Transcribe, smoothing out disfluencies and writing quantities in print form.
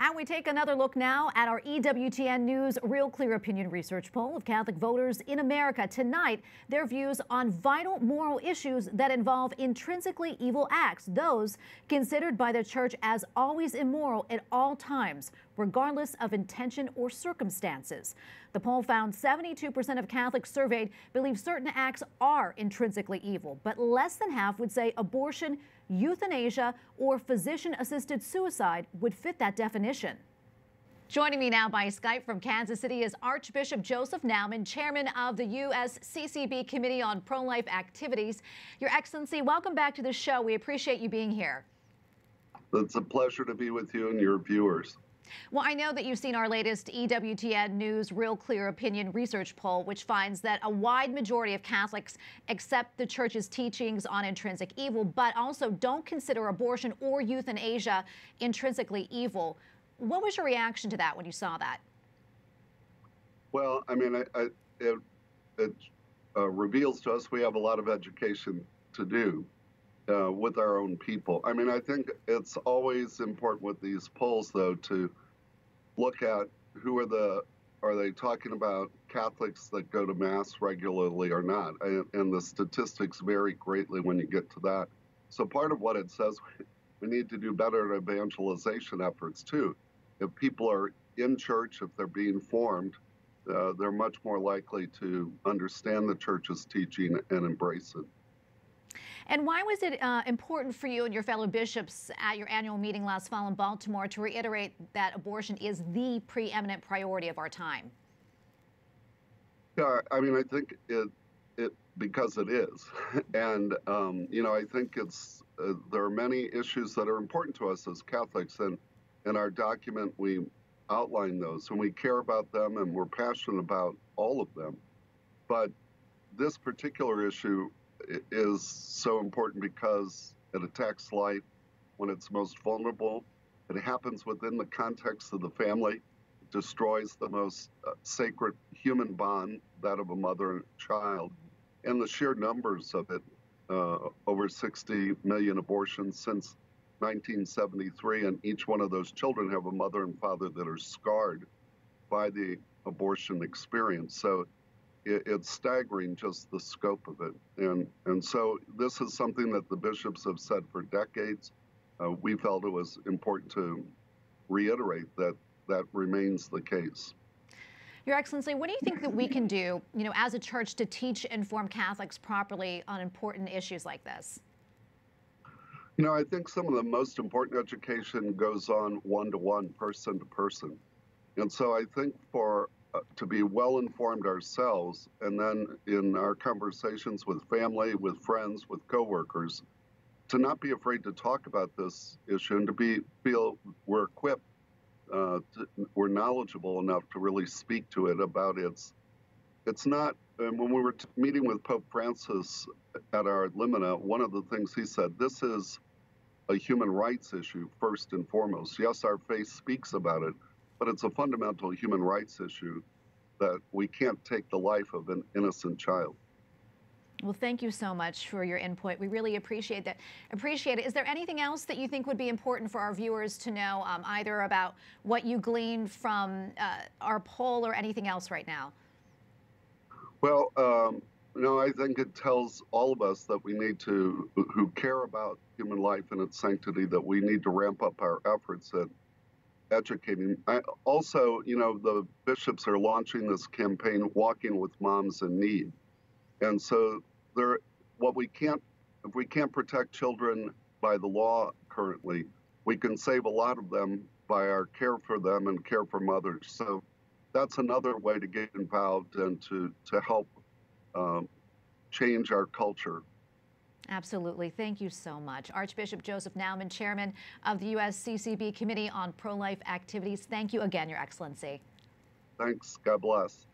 And we take another look now at our EWTN News RealClear Opinion Research poll of Catholic voters in America. Tonight, their views on vital moral issues that involve intrinsically evil acts, those considered by the church as always immoral at all times, regardless of intention or circumstances. The poll found 72% of Catholics surveyed believe certain acts are intrinsically evil, but less than half would say abortion, euthanasia, or physician-assisted suicide would fit that definition. Joining me now by Skype from Kansas City is Archbishop Joseph Naumann, chairman of the USCCB Committee on Pro-Life Activities. Your Excellency, welcome back to the show. We appreciate you being here. It's a pleasure to be with you and your viewers. Well, I know that you've seen our latest EWTN News RealClear Opinion Research poll, which finds that a wide majority of Catholics accept the Church's teachings on intrinsic evil, but also don't consider abortion or euthanasia intrinsically evil. What was your reaction to that when you saw that? Well, I mean, it reveals to us we have a lot of education to do with our own people. I mean, I think it's always important with these polls, though, to look at who are they talking about Catholics that go to Mass regularly or not? And the statistics vary greatly when you get to that. So part of what it says, we need to do better at evangelization efforts, too. If people are in church, if they're being formed, they're much more likely to understand the Church's teaching and embrace it. And why was it important for you and your fellow bishops at your annual meeting last fall in Baltimore to reiterate that abortion is the preeminent priority of our time? Yeah, I mean, I think it because it is. And, you know, I think there are many issues that are important to us as Catholics. And in our document, we outline those, and we care about them, and we're passionate about all of them. But this particular issue is so important because it attacks life when it's most vulnerable. It happens within the context of the family. It destroys the most sacred human bond, that of a mother and child. And the sheer numbers of it, over 60 million abortions since 1973, and each one of those children have a mother and father that are scarred by the abortion experience. So it's staggering, just the scope of it. And so this is something that the bishops have said for decades. We felt it was important to reiterate that that remains the case. Your Excellency, what do you think that we can do, as a church to teach and inform Catholics properly on important issues like this? I think some of the most important education goes on one-to-one, person to person. And so I think to be well-informed ourselves, and then in our conversations with family, with friends, with coworkers, to not be afraid to talk about this issue and to feel we're equipped, we're knowledgeable enough to really speak to it about it's not, and when we were meeting with Pope Francis at our Limina, one of the things he said, this is a human rights issue first and foremost. Yes, our faith speaks about it, but it's a fundamental human rights issue that we can't take the life of an innocent child. Well, thank you so much for your input. We really appreciate that. Is there anything else that you think would be important for our viewers to know, either about what you gleaned from our poll or anything else right now? Well, I think it tells all of us that we need to, who care about human life and its sanctity, that we need to ramp up our efforts at educating. Also, the bishops are launching this campaign, Walking with Moms in Need. And so if we can't protect children by the law currently, we can save a lot of them by our care for them and care for mothers. So that's another way to get involved and to help change our culture. Absolutely. Thank you so much. Archbishop Joseph Naumann, chairman of the USCCB Committee on Pro-Life Activities. Thank you again, Your Excellency. Thanks. God bless.